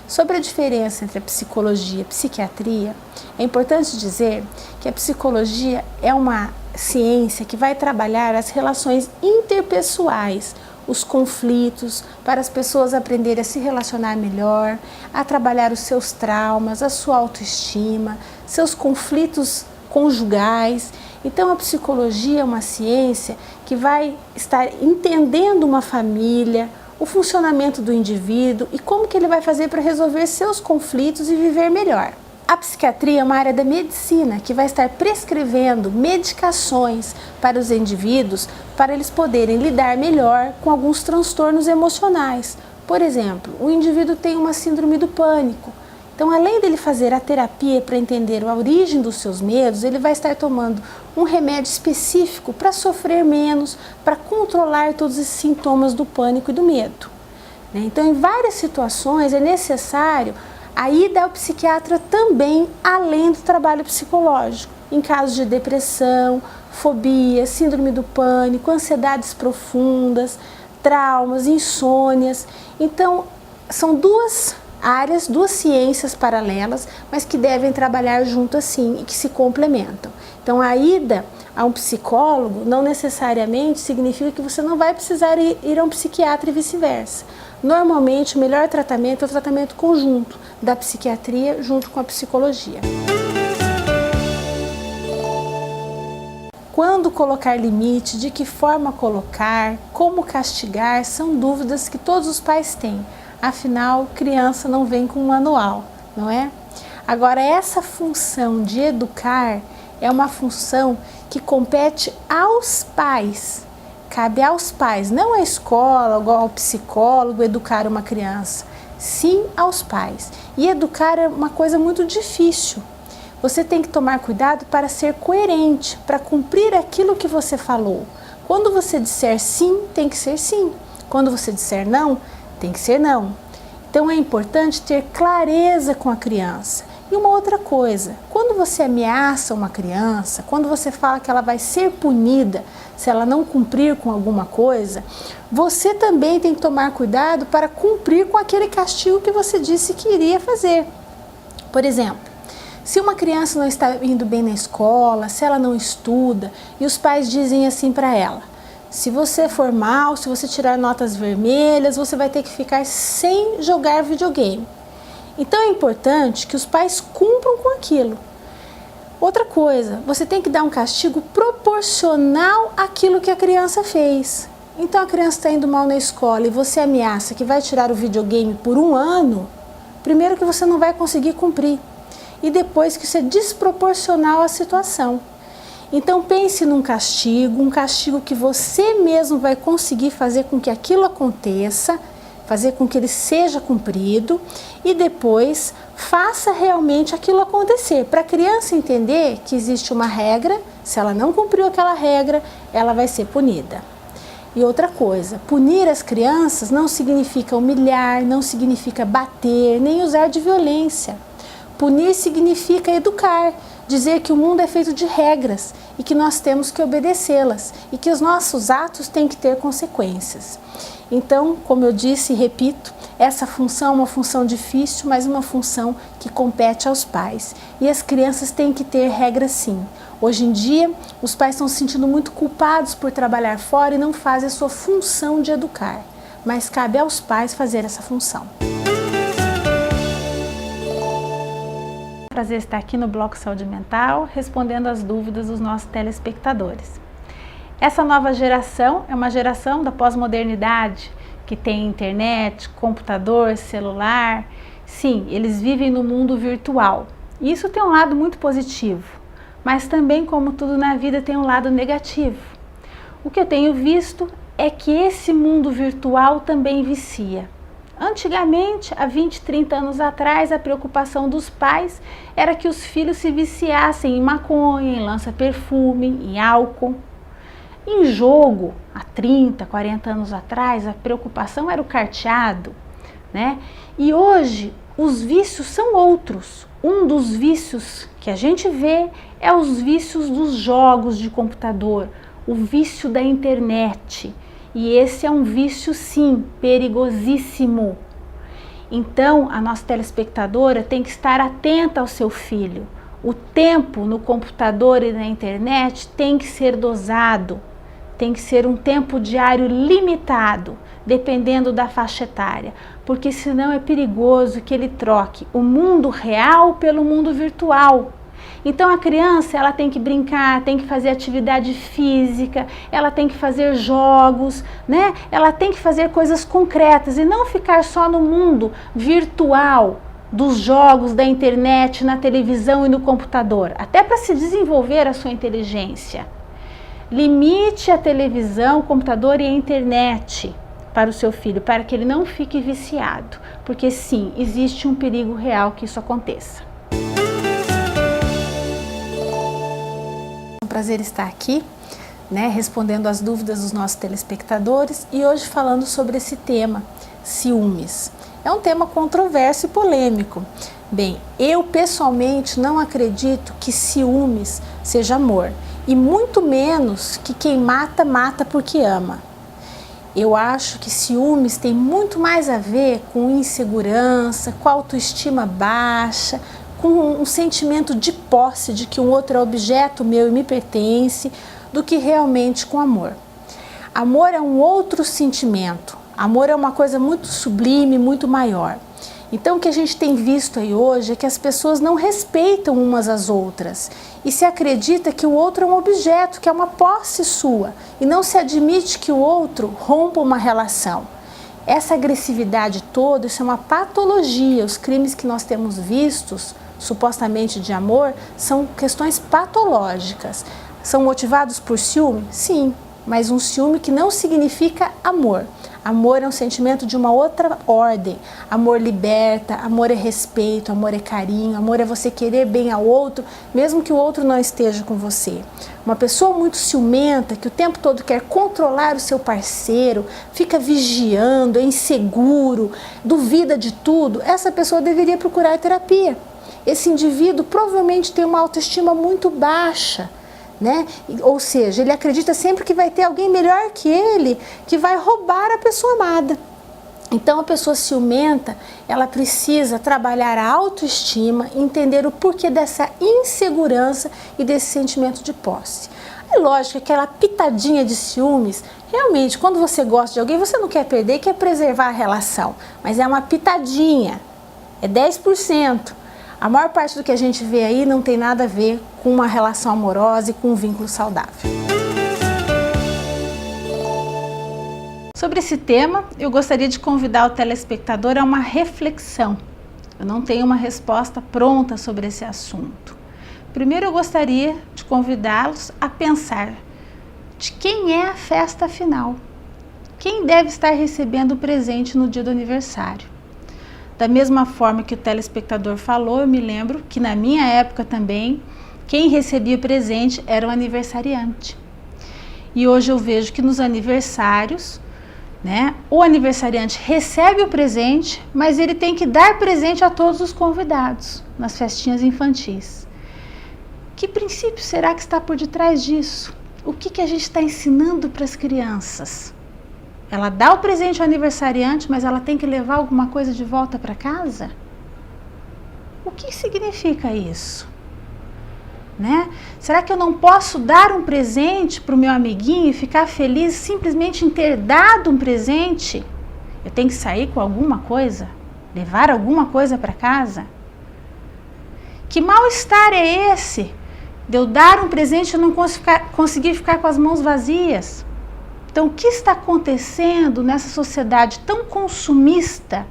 Sobre a diferença entre a psicologia e a psiquiatria, é importante dizer que a psicologia é uma ciência que vai trabalhar as relações interpessoais, os conflitos, para as pessoas aprenderem a se relacionar melhor, a trabalhar os seus traumas, a sua autoestima, seus conflitos conjugais. Então a psicologia é uma ciência que vai estar entendendo uma família, o funcionamento do indivíduo e como que ele vai fazer para resolver seus conflitos e viver melhor. A psiquiatria é uma área da medicina que vai estar prescrevendo medicações para os indivíduos para eles poderem lidar melhor com alguns transtornos emocionais. Por exemplo, o indivíduo tem uma síndrome do pânico. Então, além dele fazer a terapia para entender a origem dos seus medos, ele vai estar tomando um remédio específico para sofrer menos, para controlar todos esses sintomas do pânico e do medo. Então, em várias situações é necessário A ida ao psiquiatra também, além do trabalho psicológico, em casos de depressão, fobia, síndrome do pânico, ansiedades profundas, traumas, insônias. Então, são duas áreas, duas ciências paralelas, mas que devem trabalhar junto assim e que se complementam. Então, a ida a um psicólogo não necessariamente significa que você não vai precisar ir a um psiquiatra e vice-versa. Normalmente, o melhor tratamento é o tratamento conjunto da psiquiatria junto com a psicologia. Quando colocar limite, de que forma colocar, como castigar, são dúvidas que todos os pais têm. Afinal, criança não vem com um manual, não é? Agora, essa função de educar é uma função que compete aos pais. Cabe aos pais, não à escola, ou ao psicólogo educar uma criança. Sim, aos pais. E educar é uma coisa muito difícil. Você tem que tomar cuidado para ser coerente, para cumprir aquilo que você falou. Quando você disser sim, tem que ser sim. Quando você disser não, tem que ser não. Então é importante ter clareza com a criança. E uma outra coisa, quando você ameaça uma criança, quando você fala que ela vai ser punida se ela não cumprir com alguma coisa, você também tem que tomar cuidado para cumprir com aquele castigo que você disse que iria fazer. Por exemplo, se uma criança não está indo bem na escola, se ela não estuda, e os pais dizem assim para ela: se você for mal, se você tirar notas vermelhas, você vai ter que ficar sem jogar videogame. Então é importante que os pais cumpram com aquilo. Outra coisa, você tem que dar um castigo proporcional àquilo que a criança fez. Então a criança está indo mal na escola e você ameaça que vai tirar o videogame por 1 ano, primeiro que você não vai conseguir cumprir. E depois que isso é desproporcional à situação. Então pense num castigo, um castigo que você mesmo vai conseguir fazer com que aquilo aconteça, fazer com que ele seja cumprido e depois faça realmente aquilo acontecer, para a criança entender que existe uma regra, se ela não cumpriu aquela regra, ela vai ser punida. E outra coisa, punir as crianças não significa humilhar, não significa bater, nem usar de violência. Punir significa educar, dizer que o mundo é feito de regras e que nós temos que obedecê-las e que os nossos atos têm que ter consequências. Então, como eu disse e repito, essa função é uma função difícil, mas uma função que compete aos pais. E as crianças têm que ter regras sim. Hoje em dia, os pais estão se sentindo muito culpados por trabalhar fora e não fazem a sua função de educar. Mas cabe aos pais fazer essa função. Prazer estar aqui no Bloco Saúde Mental, respondendo as dúvidas dos nossos telespectadores. Essa nova geração é uma geração da pós-modernidade, que tem internet, computador, celular. Sim, eles vivem no mundo virtual. E isso tem um lado muito positivo, mas também, como tudo na vida, tem um lado negativo. O que eu tenho visto é que esse mundo virtual também vicia. Antigamente, há 20, 30 anos atrás, a preocupação dos pais era que os filhos se viciassem em maconha, em lança-perfume, em álcool. Em jogo, há 30, 40 anos atrás, a preocupação era o carteado, né? E hoje, os vícios são outros. Um dos vícios que a gente vê é os vícios dos jogos de computador, o vício da internet. E esse é um vício, sim, perigosíssimo. Então, a nossa telespectadora tem que estar atenta ao seu filho. O tempo no computador e na internet tem que ser dosado. Tem que ser um tempo diário limitado, dependendo da faixa etária. Porque senão é perigoso que ele troque o mundo real pelo mundo virtual. Então a criança, ela tem que brincar, tem que fazer atividade física, ela tem que fazer jogos, né? Ela tem que fazer coisas concretas e não ficar só no mundo virtual dos jogos, da internet, na televisão e no computador, até para se desenvolver a sua inteligência. Limite a televisão, o computador e a internet para o seu filho, para que ele não fique viciado, porque sim, existe um perigo real que isso aconteça. Prazer estar aqui, né, respondendo as dúvidas dos nossos telespectadores e hoje falando sobre esse tema, ciúmes. É um tema controverso e polêmico. Bem, eu pessoalmente não acredito que ciúmes seja amor, e muito menos que quem mata, mata porque ama. Eu acho que ciúmes tem muito mais a ver com insegurança, com autoestima baixa, com um sentimento de posse de que um outro é objeto meu e me pertence, do que realmente com amor. Amor é um outro sentimento, amor é uma coisa muito sublime, muito maior. Então o que a gente tem visto aí hoje é que as pessoas não respeitam umas às outras e se acredita que o outro é um objeto, que é uma posse sua, e não se admite que o outro rompa uma relação. Essa agressividade toda, isso é uma patologia. Os crimes que nós temos vistos, supostamente de amor, são questões patológicas. São motivados por ciúme? Sim, mas um ciúme que não significa amor. Amor é um sentimento de uma outra ordem. Amor liberta, amor é respeito, amor é carinho, amor é você querer bem ao outro, mesmo que o outro não esteja com você. Uma pessoa muito ciumenta, que o tempo todo quer controlar o seu parceiro, fica vigiando, é inseguro, duvida de tudo, essa pessoa deveria procurar terapia. Esse indivíduo provavelmente tem uma autoestima muito baixa, né? Ou seja, ele acredita sempre que vai ter alguém melhor que ele, que vai roubar a pessoa amada. Então a pessoa ciumenta, ela precisa trabalhar a autoestima, entender o porquê dessa insegurança e desse sentimento de posse. É lógico que aquela pitadinha de ciúmes, realmente quando você gosta de alguém, você não quer perder, quer preservar a relação, mas é uma pitadinha, é 10%. A maior parte do que a gente vê aí não tem nada a ver com uma relação amorosa e com um vínculo saudável. Sobre esse tema, eu gostaria de convidar o telespectador a uma reflexão. Eu não tenho uma resposta pronta sobre esse assunto. Primeiro, eu gostaria de convidá-los a pensar de quem é a festa final. Quem deve estar recebendo o presente no dia do aniversário? Da mesma forma que o telespectador falou, eu me lembro que na minha época também, quem recebia presente era o aniversariante. E hoje eu vejo que nos aniversários, né, o aniversariante recebe o presente, mas ele tem que dar presente a todos os convidados nas festinhas infantis. Que princípio será que está por detrás disso? O que a gente está ensinando para as crianças? Ela dá o presente ao aniversariante, mas ela tem que levar alguma coisa de volta para casa? O que significa isso? Né? Será que eu não posso dar um presente para o meu amiguinho e ficar feliz simplesmente em ter dado um presente? Eu tenho que sair com alguma coisa? Levar alguma coisa para casa? Que mal-estar é esse de eu dar um presente e não conseguir ficar com as mãos vazias? Então, o que está acontecendo nessa sociedade tão consumista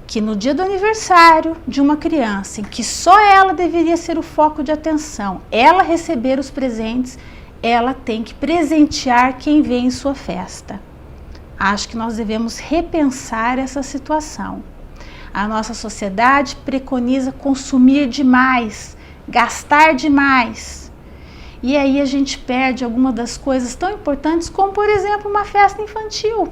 que no dia do aniversário de uma criança, em que só ela deveria ser o foco de atenção, ela receber os presentes, ela tem que presentear quem vem em sua festa? Acho que nós devemos repensar essa situação. A nossa sociedade preconiza consumir demais, gastar demais. E aí a gente perde alguma das coisas tão importantes como, por exemplo, uma festa infantil.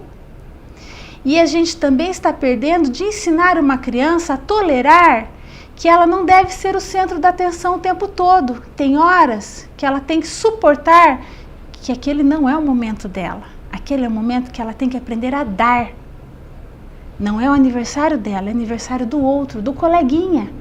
E a gente também está perdendo de ensinar uma criança a tolerar que ela não deve ser o centro da atenção o tempo todo. Tem horas que ela tem que suportar que aquele não é o momento dela. Aquele é o momento que ela tem que aprender a dar. Não é o aniversário dela, é o aniversário do outro, do coleguinha.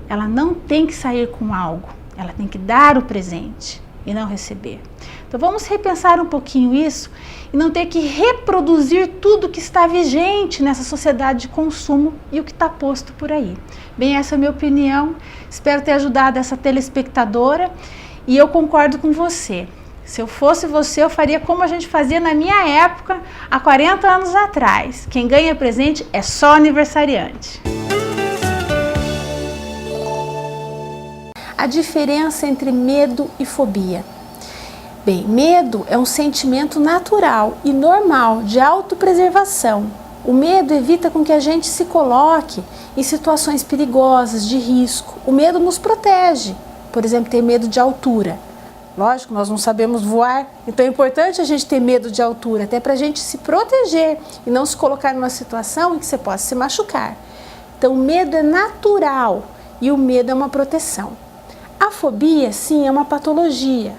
Ela não tem que sair com algo, ela tem que dar o presente e não receber. Então vamos repensar um pouquinho isso e não ter que reproduzir tudo que está vigente nessa sociedade de consumo e o que está posto por aí. Bem, essa é a minha opinião, espero ter ajudado essa telespectadora e eu concordo com você. Se eu fosse você, eu faria como a gente fazia na minha época, há 40 anos atrás. Quem ganha presente é só aniversariante. A diferença entre medo e fobia. Bem, medo é um sentimento natural e normal de autopreservação. O medo evita com que a gente se coloque em situações perigosas, de risco. O medo nos protege. Por exemplo, ter medo de altura. Lógico, nós não sabemos voar, então é importante a gente ter medo de altura, até para a gente se proteger e não se colocar numa situação em que você possa se machucar. Então, o medo é natural e o medo é uma proteção. A fobia, sim, é uma patologia.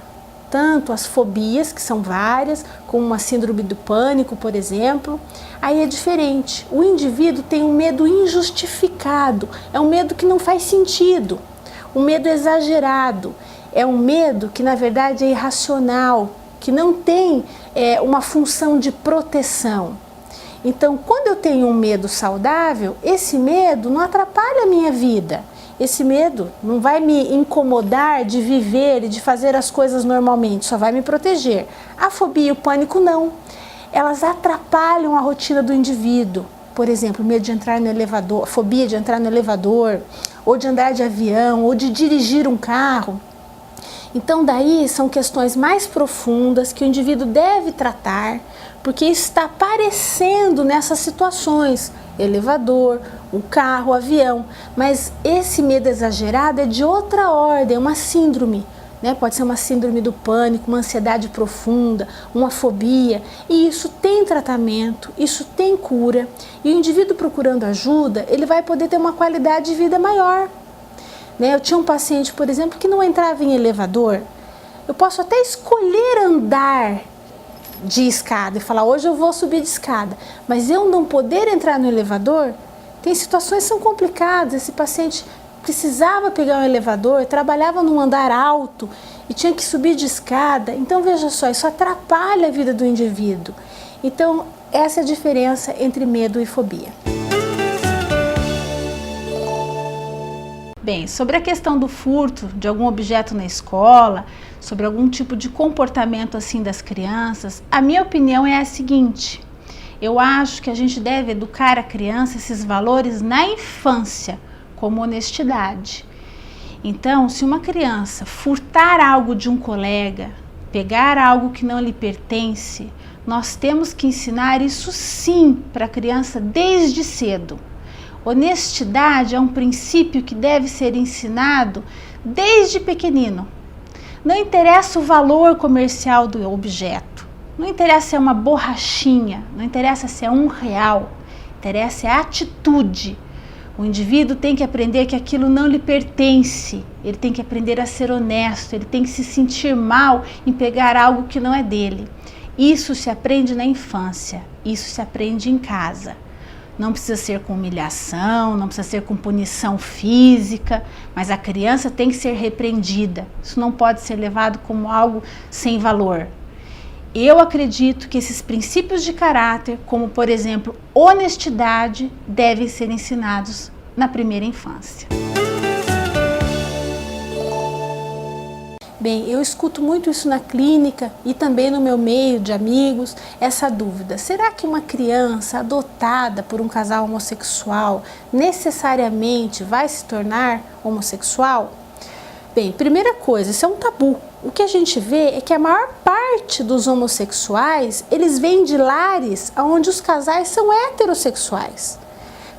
Tanto as fobias, que são várias, como uma síndrome do pânico, por exemplo, aí é diferente. O indivíduo tem um medo injustificado, é um medo que não faz sentido, um medo exagerado, é um medo que na verdade é irracional, que não tem uma função de proteção. Então, quando eu tenho um medo saudável, esse medo não atrapalha a minha vida. Esse medo não vai me incomodar de viver e de fazer as coisas normalmente, só vai me proteger. A fobia e o pânico não. Elas atrapalham a rotina do indivíduo. Por exemplo, medo de entrar no elevador, fobia de entrar no elevador, ou de andar de avião, ou de dirigir um carro. Então daí são questões mais profundas que o indivíduo deve tratar, porque isso está aparecendo nessas situações, elevador, o carro, o avião, mas esse medo exagerado é de outra ordem, é uma síndrome, né? Pode ser uma síndrome do pânico, uma ansiedade profunda, uma fobia, e isso tem tratamento, isso tem cura, e o indivíduo procurando ajuda, ele vai poder ter uma qualidade de vida maior. Eu tinha um paciente, por exemplo, que não entrava em elevador. Eu posso até escolher andar de escada e falar, hoje eu vou subir de escada, mas eu não poder entrar no elevador, tem situações que são complicadas. Esse paciente precisava pegar um elevador, trabalhava num andar alto e tinha que subir de escada. Então veja só, isso atrapalha a vida do indivíduo. Então essa é a diferença entre medo e fobia. Bem, sobre a questão do furto de algum objeto na escola, sobre algum tipo de comportamento assim das crianças, a minha opinião é a seguinte: eu acho que a gente deve educar a criança esses valores na infância, como honestidade. Então, se uma criança furtar algo de um colega, pegar algo que não lhe pertence, nós temos que ensinar isso sim para a criança desde cedo. Honestidade é um princípio que deve ser ensinado desde pequenino. Não interessa o valor comercial do objeto, não interessa se é uma borrachinha, não interessa se é R$1, interessa a atitude. O indivíduo tem que aprender que aquilo não lhe pertence, ele tem que aprender a ser honesto, ele tem que se sentir mal em pegar algo que não é dele. Isso se aprende na infância, isso se aprende em casa. Não precisa ser com humilhação, não precisa ser com punição física, mas a criança tem que ser repreendida. Isso não pode ser levado como algo sem valor. Eu acredito que esses princípios de caráter, como por exemplo, honestidade, devem ser ensinados na primeira infância. Bem, eu escuto muito isso na clínica e também no meu meio de amigos, essa dúvida. Será que uma criança adotada por um casal homossexual necessariamente vai se tornar homossexual? Bem, primeira coisa, isso é um tabu. O que a gente vê é que a maior parte dos homossexuais, eles vêm de lares onde os casais são heterossexuais.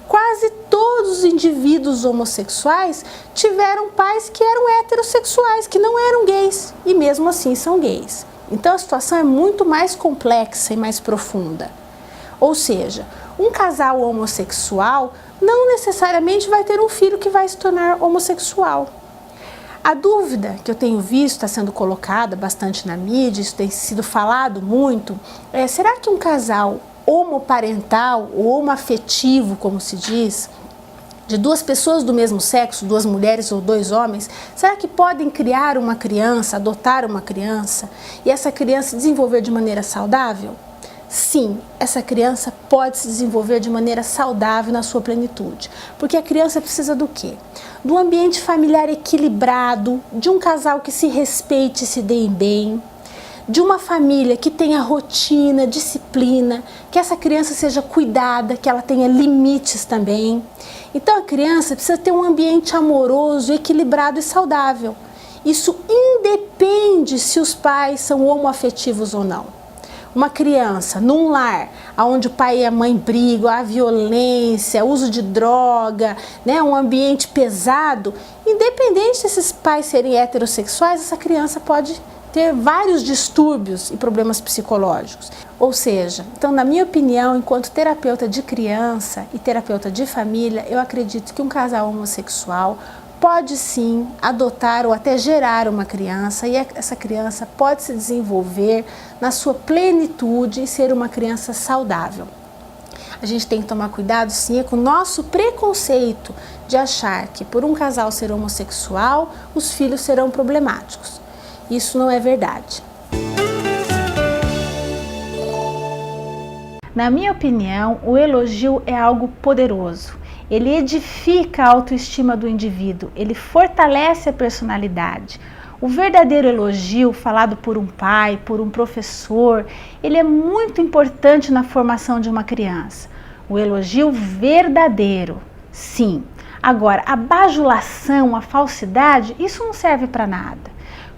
Quase todos os indivíduos homossexuais tiveram pais que eram heterossexuais, que não eram gays, e mesmo assim são gays. Então a situação é muito mais complexa e mais profunda. Ou seja, um casal homossexual não necessariamente vai ter um filho que vai se tornar homossexual. A dúvida que eu tenho visto está sendo colocada bastante na mídia, isso tem sido falado muito, será que um casal homoparental ou homoafetivo, como se diz, de duas pessoas do mesmo sexo, duas mulheres ou dois homens, será que podem criar uma criança, adotar uma criança e essa criança desenvolver de maneira saudável? Sim, essa criança pode se desenvolver de maneira saudável na sua plenitude, porque a criança precisa do quê? Do ambiente familiar equilibrado, de um casal que se respeite e se dê bem, de uma família que tenha rotina, disciplina, que essa criança seja cuidada, que ela tenha limites também. Então a criança precisa ter um ambiente amoroso, equilibrado e saudável. Isso independe se os pais são homoafetivos ou não. Uma criança num lar onde o pai e a mãe brigam, há violência, uso de droga, um ambiente pesado, independente desses pais serem heterossexuais, essa criança pode ter vários distúrbios e problemas psicológicos. Ou seja, então, na minha opinião, enquanto terapeuta de criança e terapeuta de família, eu acredito que um casal homossexual pode sim adotar ou até gerar uma criança, e essa criança pode se desenvolver na sua plenitude e ser uma criança saudável. A gente tem que tomar cuidado sim com o nosso preconceito de achar que por um casal ser homossexual, os filhos serão problemáticos. Isso não é verdade. Na minha opinião, o elogio é algo poderoso. Ele edifica a autoestima do indivíduo, ele fortalece a personalidade. O verdadeiro elogio, falado por um pai, por um professor, ele é muito importante na formação de uma criança. O elogio verdadeiro, sim. Agora, a bajulação, a falsidade, isso não serve para nada.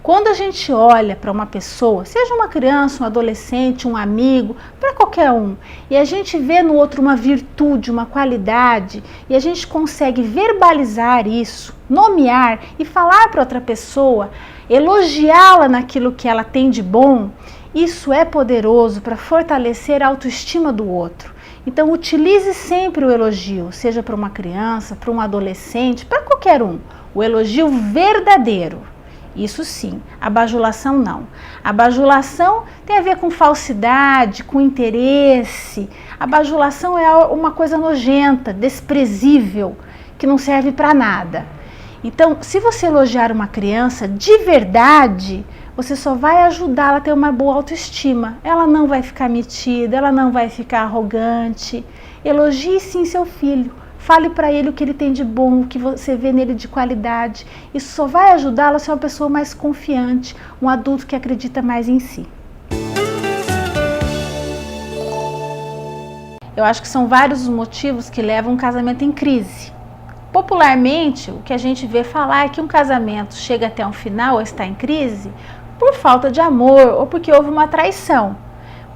Quando a gente olha para uma pessoa, seja uma criança, um adolescente, um amigo, para qualquer um, e a gente vê no outro uma virtude, uma qualidade, e a gente consegue verbalizar isso, nomear e falar para outra pessoa, elogiá-la naquilo que ela tem de bom, isso é poderoso para fortalecer a autoestima do outro. Então, utilize sempre o elogio, seja para uma criança, para um adolescente, para qualquer um, o elogio verdadeiro. Isso sim, a bajulação não. A bajulação tem a ver com falsidade, com interesse. A bajulação é uma coisa nojenta, desprezível, que não serve para nada. Então, se você elogiar uma criança de verdade, você só vai ajudá-la a ter uma boa autoestima. Ela não vai ficar metida, ela não vai ficar arrogante. Elogie sim seu filho. Fale para ele o que ele tem de bom, o que você vê nele de qualidade. Isso só vai ajudá-lo a ser uma pessoa mais confiante, um adulto que acredita mais em si. Eu acho que são vários os motivos que levam um casamento em crise. Popularmente, o que a gente vê falar é que um casamento chega até um final ou está em crise por falta de amor ou porque houve uma traição.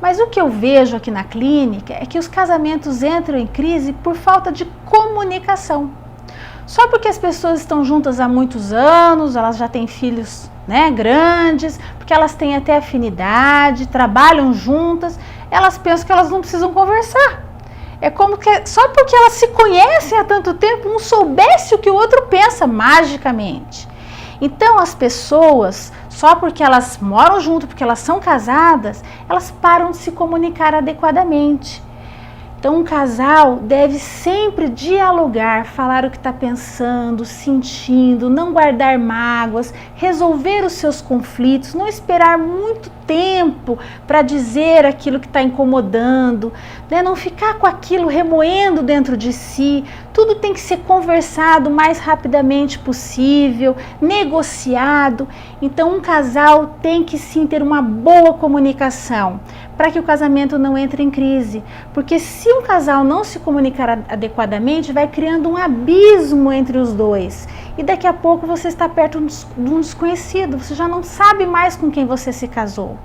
Mas o que eu vejo aqui na clínica é que os casamentos entram em crise por falta de comunicação. Só porque as pessoas estão juntas há muitos anos, elas já têm filhos, grandes, porque elas têm até afinidade, trabalham juntas, elas pensam que elas não precisam conversar. É como que só porque elas se conhecem há tanto tempo, um soubesse o que o outro pensa magicamente. Então as pessoas, só porque elas moram junto, porque elas são casadas, elas param de se comunicar adequadamente. Então um casal deve sempre dialogar, falar o que está pensando, sentindo, não guardar mágoas, resolver os seus conflitos, não esperar muito tempo para dizer aquilo que está incomodando, não ficar com aquilo remoendo dentro de si. Tudo tem que ser conversado o mais rapidamente possível, negociado. Então um casal tem que sim ter uma boa comunicação para que o casamento não entre em crise. Porque se um casal não se comunicar adequadamente, vai criando um abismo entre os dois. E daqui a pouco você está perto de um desconhecido, você já não sabe mais com quem você se casou.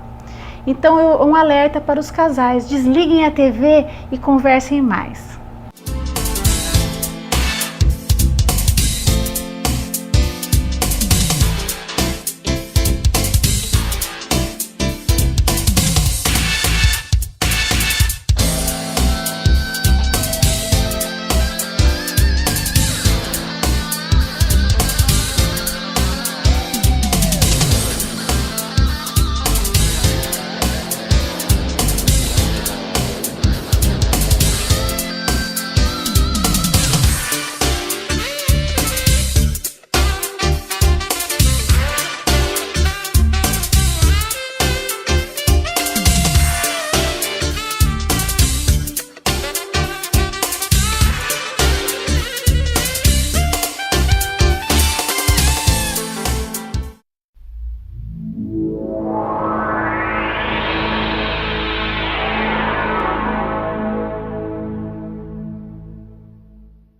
Então, um alerta para os casais: desliguem a TV e conversem mais.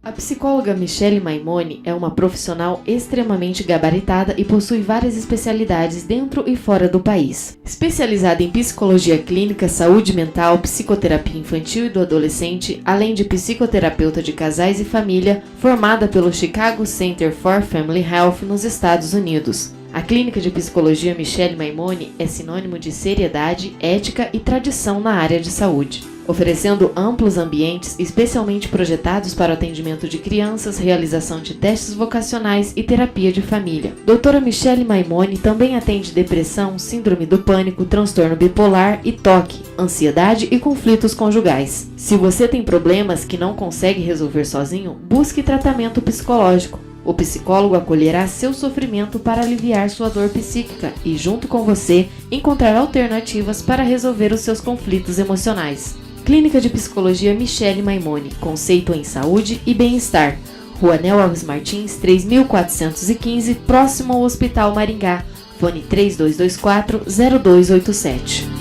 A psicóloga Michele Maimone é uma profissional extremamente gabaritada e possui várias especialidades dentro e fora do país. Especializada em psicologia clínica, saúde mental, psicoterapia infantil e do adolescente, além de psicoterapeuta de casais e família, formada pelo Chicago Center for Family Health nos Estados Unidos. A Clínica de Psicologia Michele Maimone é sinônimo de seriedade, ética e tradição na área de saúde, oferecendo amplos ambientes especialmente projetados para o atendimento de crianças, realização de testes vocacionais e terapia de família. Doutora Michele Maimone também atende depressão, síndrome do pânico, transtorno bipolar e TOC, ansiedade e conflitos conjugais. Se você tem problemas que não consegue resolver sozinho, busque tratamento psicológico. O psicólogo acolherá seu sofrimento para aliviar sua dor psíquica e, junto com você, encontrar alternativas para resolver os seus conflitos emocionais. Clínica de Psicologia Michele Maimone, conceito em saúde e bem-estar. Rua Nel Alves Martins, 3415, próximo ao Hospital Maringá. Fone 3224-0287.